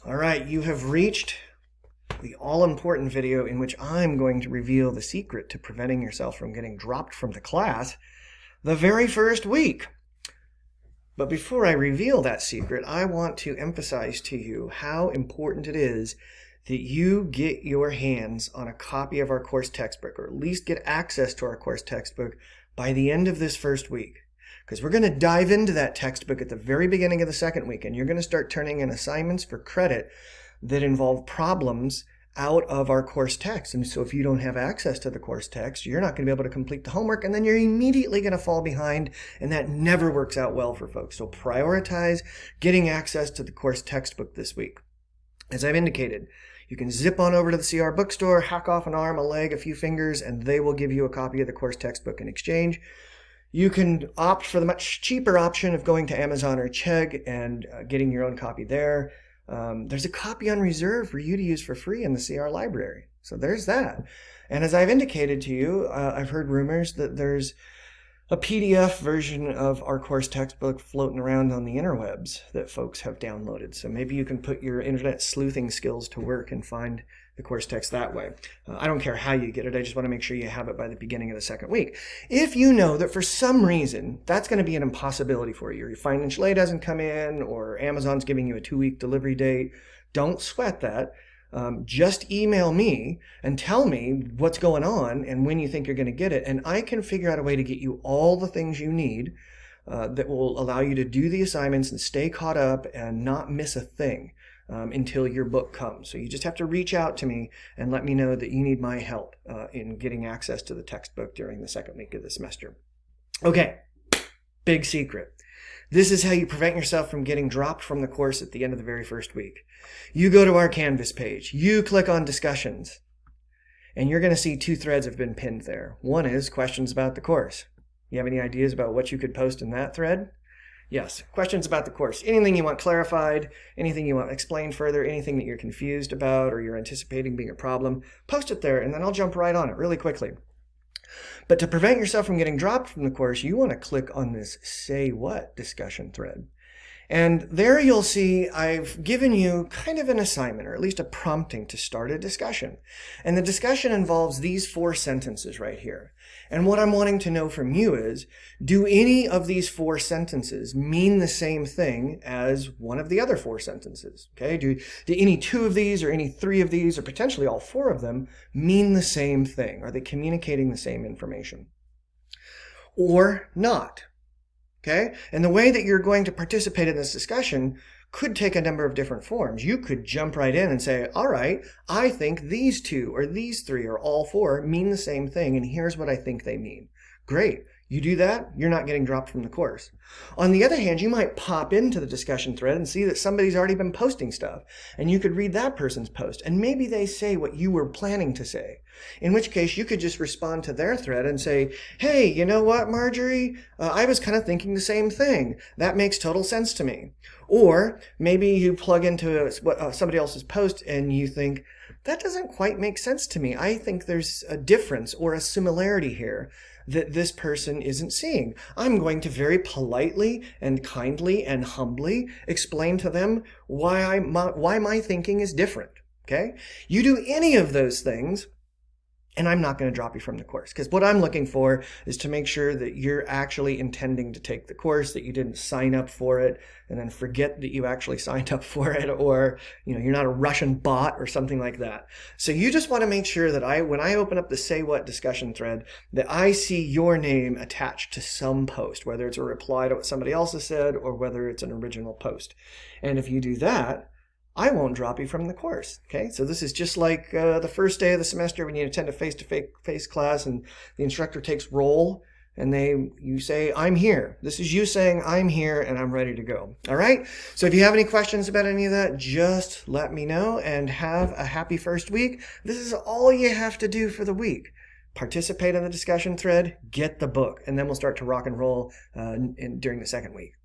All right, you have reached the all-important video in which I'm going to reveal the secret to preventing yourself from getting dropped from the class the very first week. But before I reveal that secret, I want to emphasize to you how important it is that you get your hands on a copy of our course textbook, or at least get access to our course textbook by the end of this first week. Because we're going to dive into that textbook at the very beginning of the second week, and you're going to start turning in assignments for credit that involve problems out of our course text. And so if you don't have access to the course text, you're not going to be able to complete the homework, and then you're immediately going to fall behind, and that never works out well for folks. So prioritize getting access to the course textbook this week. As I've indicated, you can zip on over to the CR bookstore, hack off an arm, a leg, a few fingers, and they will give you a copy of the course textbook in exchange. You can opt for the much cheaper option of going to Amazon or Chegg and getting your own copy there. There's a copy on reserve for you to use for free in the CR library. So there's that. And as I've indicated to you, I've heard rumors that there's a PDF version of our course textbook floating around on the interwebs that folks have downloaded. So maybe you can put your internet sleuthing skills to work and find the course text that way. I don't care how you get it. I just want to make sure you have it by the beginning of the second week. If you know that for some reason that's going to be an impossibility for you, or your financial aid doesn't come in, or Amazon's giving you a 2-week delivery date, don't sweat that. Just email me and tell me what's going on and when you think you're going to get it, and I can figure out a way to get you all the things you need that will allow you to do the assignments and stay caught up and not miss a thing until your book comes. So you just have to reach out to me and let me know that you need my help in getting access to the textbook during the second week of the semester. Okay, big secret. This is how you prevent yourself from getting dropped from the course at the end of the very first week. You go to our Canvas page, you click on discussions, and you're going to see 2 threads have been pinned there. One is questions about the course. You have any ideas about what you could post in that thread? Yes, questions about the course. Anything you want clarified, anything you want explained further, anything that you're confused about or you're anticipating being a problem, post it there, and then I'll jump right on it really quickly. But to prevent yourself from getting dropped from the course, you want to click on this Say What discussion thread. And there you'll see I've given you kind of an assignment, or at least a prompting to start a discussion. And the discussion involves these 4 sentences right here. And what I'm wanting to know from you is, do any of these 4 sentences mean the same thing as one of the other 4 sentences? Okay, do any 2 of these or any 3 of these, or potentially all 4 of them, mean the same thing? Are they communicating the same information? Or not? Okay, and the way that you're going to participate in this discussion could take a number of different forms. You could jump right in and say, all right, I think these 2 or these 3 or all 4 mean the same thing, and here's what I think they mean. Great. You do that, you're not getting dropped from the course. On the other hand, you might pop into the discussion thread and see that somebody's already been posting stuff, and you could read that person's post, and maybe they say what you were planning to say. In which case, you could just respond to their thread and say, hey, you know what, Marjorie? I was kind of thinking the same thing. That makes total sense to me. Or maybe you plug into somebody else's post and you think, that doesn't quite make sense to me. I think there's a difference or a similarity here that this person isn't seeing. I'm going to very politely and kindly and humbly explain to them why my thinking is different. Okay? You do any of those things, and I'm not going to drop you from the course, because what I'm looking for is to make sure that you're actually intending to take the course, that you didn't sign up for it and then forget that you actually signed up for it, or you're not a Russian bot or something like that. So you just want to make sure that when I open up the Say What discussion thread, that I see your name attached to some post, whether it's a reply to what somebody else has said or whether it's an original post. And if you do that, I won't drop you from the course. Okay, so this is just like the first day of the semester when you attend a face-to-face class and the instructor takes roll and you say, I'm here. This is you saying, I'm here and I'm ready to go. All right, so if you have any questions about any of that, just let me know, and have a happy first week. This is all you have to do for the week. Participate in the discussion thread, get the book, and then we'll start to rock and roll during the second week.